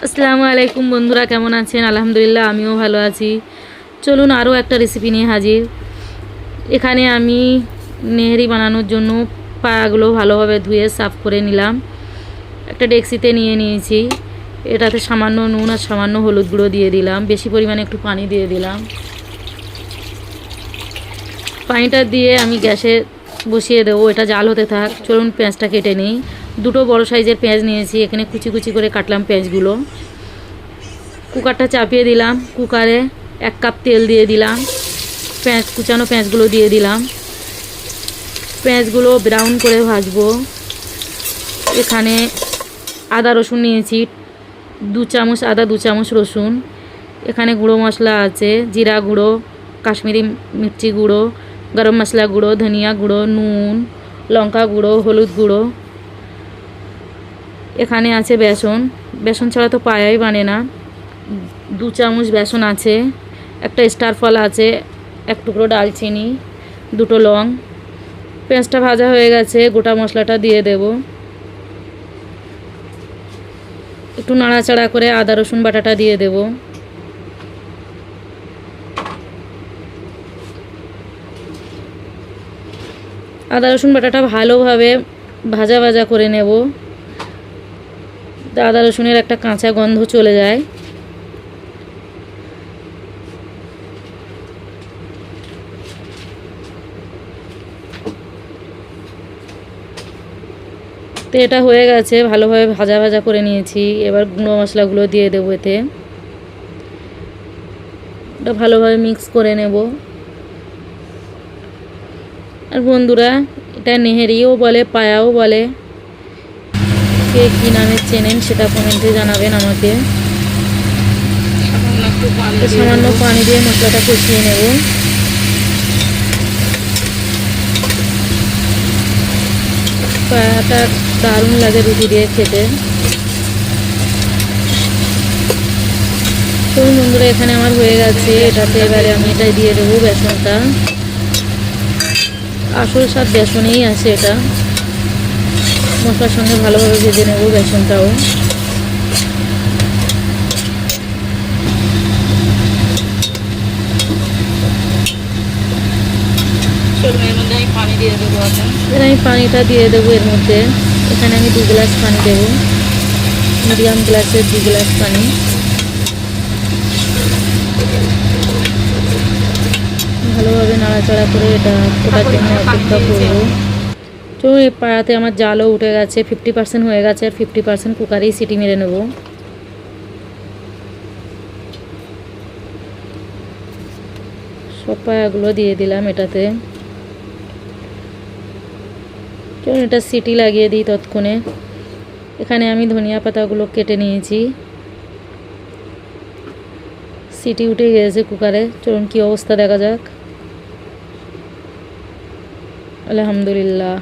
আসসালামু আলাইকুম বন্ধুরা, কেমন আছেন? আলহামদুলিল্লাহ, আমিও ভালো আছি। চলুন আরও একটা রেসিপি নিয়ে হাজির। এখানে আমি নেহেরি বানানোর জন্য পায়াগুলো ভালোভাবে ধুয়ে সাফ করে নিলাম। একটা ডেক্সিতে নিয়ে নিয়েছি। এটাতে সামান্য নুন আর সামান্য হলুদ গুঁড়ো দিয়ে দিলাম। বেশি পরিমাণে একটু পানি দিয়ে দিলাম। পানিটা দিয়ে আমি গ্যাসে বসিয়ে দেবো, এটা জাল হতে থাক। চলুন পেঁয়াজটা কেটে নিই। দুটো বড় সাইজের পেঁয়াজ নিয়েছি, এখানে কুচি কুচি করে কাটলাম পেঁয়াজগুলো। কুকারটা চাপিয়ে দিলাম। কুকারে 1 কাপ তেল দিয়ে দিলাম। কুচানো পেঁয়াজগুলো দিয়ে দিলাম। পেঁয়াজগুলো ব্রাউন করে ভাজবো। এখানে আদা রসুন নিয়েছি, 2 চামচ আদা, 2 চামচ রসুন। এখানে গুঁড়ো মশলা আছে, জিরা গুঁড়ো, কাশ্মীরি মির্চি গুঁড়ো, গরম মশলা গুঁড়ো, ধনিয়া গুঁড়ো, নুন, লঙ্কা গুঁড়ো, হলুদ গুঁড়ো। এখানে আছে বেসন। বেসন ছাড়া তো পায়াই বানে না। 2 চামচ বেসন আছে। একটা স্টার ফল আছে, 1 টুকরো ডালচিনি, 2টো লং। পেঁয়াজটা ভাজা হয়ে গেছে, গোটা মশলাটা দিয়ে দেব। একটু নাড়াচাড়া করে আদা রসুন বাটাটা দিয়ে দেব। আদা রসুন বাটাটা ভালোভাবে ভাজা ভাজা করে নেব। আদা রসুনের একটা কাঁচা গন্ধ চলে যায়। তো এটা হয়ে গেছে, ভালোভাবে ভাজা ভাজা করে নিয়েছি। এবার গুঁড়ো মশলাগুলো দিয়ে দেবো এতে। এটা ভালোভাবে মিক্স করে নেব। আর বন্ধুরা, এটা নেহেরিও বলে, পায়াও বলে। কে কী নামে চেনেন সেটা কমেন্টে জানাবেন আমাকে। সামান্য পানি দিয়ে মশলাটা কষিয়ে নেব। পায়াটা দারুণ লাগে রুটি দিয়ে খেতে। তো বন্ধুরা, এখানে আমার হয়ে গেছে। এটাতে এবারে আমি এটাই দিয়ে দেবো বেসনটা। আসল স্বাদ বেসনেই আছে। এটা মশলার সঙ্গে ভালোভাবে ভেজে নেব বেসনটাও। এবার আমি পানিটা দিয়ে দেবো এর মধ্যে। এখানে আমি 2 গ্লাস পানি দেবো, মিডিয়াম গ্লাসের 2 গ্লাস পানি। ভালোভাবে নাড়াচাড়া করে এটা ফোটার জন্য অপেক্ষা করবো। তো এই পাড়াতে আমার জালও উঠে গেছে, 50% হয়ে গেছে। আর 50% কুকারেই সিটি মেরে নেব। সব পায়াগুলো দিয়ে দিলাম এটাতে। চলুন এটা সিটি লাগিয়ে দিই ততক্ষণে। এখানে আমি ধনিয়া পাতাগুলো কেটে নিয়েছি। সিটি উঠে গিয়েছে কুকারে। চলুন কী অবস্থা দেখা যাক। আলহামদুলিল্লাহ,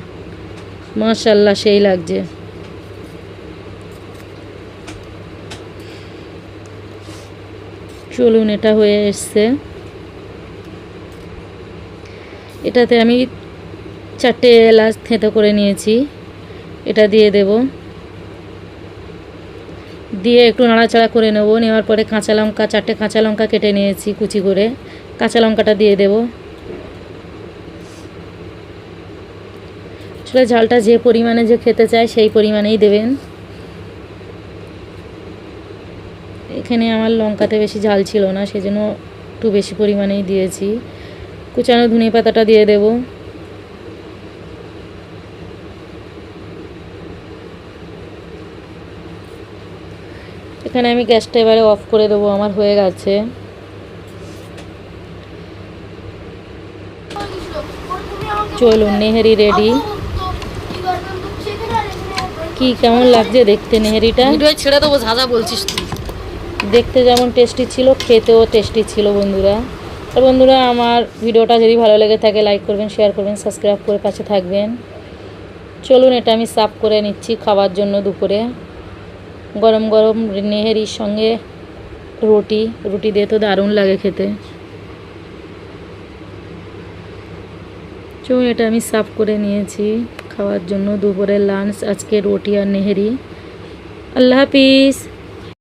মাশাআল্লাহ, সেই লাগছে। চলুন, এটা হয়ে এসছে। এটাতে আমি 4টে এলাচ থেঁতো করে নিয়েছি, এটা দিয়ে দেব। দিয়ে একটু নাড়াচাড়া করে নেব। নেওয়ার পরে কাঁচা লঙ্কা, 4টে কাঁচা লঙ্কা কেটে নিয়েছি কুচি করে, কাঁচা লঙ্কাটা দিয়ে দেব। আসলে ঝালটা যে পরিমাণে যে খেতে চায় সেই পরিমাণেই দেবেন। এখানে আমার লঙ্কাতে বেশি ঝাল ছিল না, সেজন্য একটু বেশি পরিমাণেই দিয়েছি। কুচানো ধনিয়া পাতাটা দিয়ে দেব। এখানে আমি গ্যাসটা এবারে অফ করে দেবো, আমার হয়ে গেছে। চলুন, নেহেরি রেডি। কি কেমন লাগছে দেখতে নেহেরিটা? ছেড়ে দেবো, ঝাঁঝা বলছিস তুই। দেখতে যেমন টেস্টি ছিল, খেতেও টেস্টি ছিল বন্ধুরা। আর বন্ধুরা, আমার ভিডিওটা যদি ভালো লেগে থাকে লাইক করবেন, শেয়ার করবেন, সাবস্ক্রাইব করে পাশে থাকবেন। চলুন, এটা আমি সার্ভ করে নিচ্ছি খাওয়ার জন্য। দুপুরে গরম গরম নেহেরির সঙ্গে রুটি দিয়ে তো দারুণ লাগে খেতে। চলুন, এটা আমি সার্ভ করে নিয়েছি খাওয়ার জন্য। দুপুরের লাঞ্চ আজকে রুটি আর নেহেরি। আল্লাহ হাফিজ।